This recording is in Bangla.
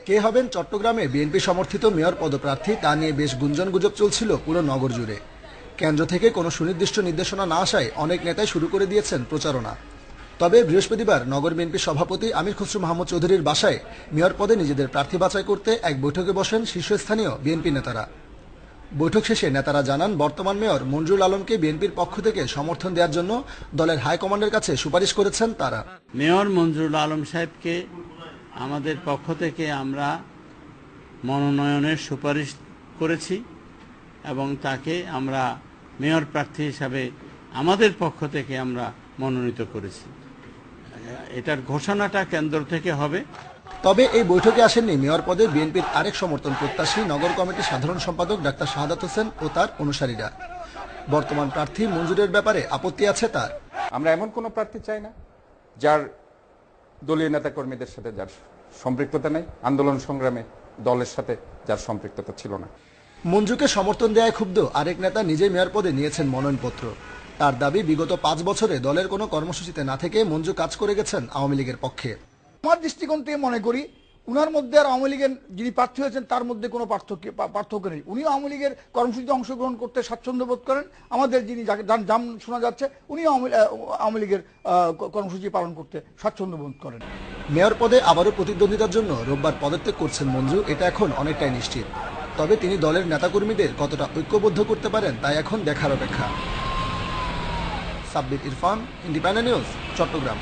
কে হবেন চট্টগ্রামে বিএনপি সমর্থিত মেয়র পদপ্রার্থী তা নিয়ে বেশ গুঞ্জন গুজব চলছিল পুরো নগর জুড়ে। কেন্দ্র থেকে কোনো সুনির্দিষ্ট নির্দেশনা না আসায় অনেক নেতাই শুরু করে দিয়েছেন প্রচারণা। তবে বৃহস্পতিবার নগর বিএনপি সভাপতি আমির খসরু মাহমুদ চৌধুরীর বাসায় মেয়র পদে নিজেদের প্রার্থী বাছাই করতে এক বৈঠকে বসেন শীর্ষস্থানীয় বিএনপি নেতারা। বৈঠক শেষে নেতারা জানান, বর্তমান মেয়র মঞ্জুরুল আলমকে বিএনপির পক্ষ থেকে সমর্থন দেওয়ার জন্য দলের হাইকমান্ডের কাছে সুপারিশ করেছেন তারা। মেয়র মঞ্জুরুল আলম সাহেবকে আমাদের পক্ষ থেকে আমরা মনোনয়নের সুপারিশ করেছি এবং তাকে আমরা মেয়র প্রার্থী হিসাবে আমাদের পক্ষ থেকে আমরা মনোনীত করেছি। এটার ঘোষণাটা কেন্দ্র থেকে হবে। তবে এই বৈঠকে আসেননি মেয়র পদে বিএনপির আরেক সমর্থন প্রত্যাশী নগর কমিটির সাধারণ সম্পাদক ডাক্তার শাহাদাত হোসেন ও তার অনুসারীরা। বর্তমান প্রার্থী মঞ্জুরের ব্যাপারে আপত্তি আছে তার। আমরা এমন কোনো প্রার্থী চাই না যার দলীয় নেতাকর্মীদের সাথে যার সম্পৃক্ততা নেই, আন্দোলন সংগ্রামে দলের সাথে যার সম্পৃক্ততা ছিল না। মঞ্জুকে সমর্থন দেওয়ায় ক্ষুব্ধ আরেক নেতা নিজেই মেয়র পদে নিয়েছেন মনোনয়নপত্র। তার দাবি, বিগত 5 বছরে দলের কোনো কর্মসূচিতে না থেকে মঞ্জু কাজ করে গেছেন আওয়ামী লীগের পক্ষে। আমার দৃষ্টিকোণ থেকে মনে করি উনার মধ্যে আর আওয়ামী লীগের যিনি প্রার্থী হয়েছেন তার মধ্যে কোনো পার্থক্য নেই। উনিও আওয়ামী লীগের কর্মসূচিতে অংশগ্রহণ করতে স্বাচ্ছন্দ্য বোধ করেন। আমাদের যিনি যান শোনা যাচ্ছে উনিও আওয়ামী লীগের কর্মসূচি পালন করতে স্বাচ্ছন্দ্য বোধ করেন। মেয়র পদে আবারও প্রতিদ্বন্দ্বিতার জন্য রোববার পদত্যাগ করছেন মঞ্জু, এটা এখন অনেকটাই নিশ্চিত। তবে তিনি দলের নেতাকর্মীদের কতটা ঐক্যবদ্ধ করতে পারেন তাই এখন দেখার অপেক্ষা। Sabbir Irfan, Independent News, Chittagong.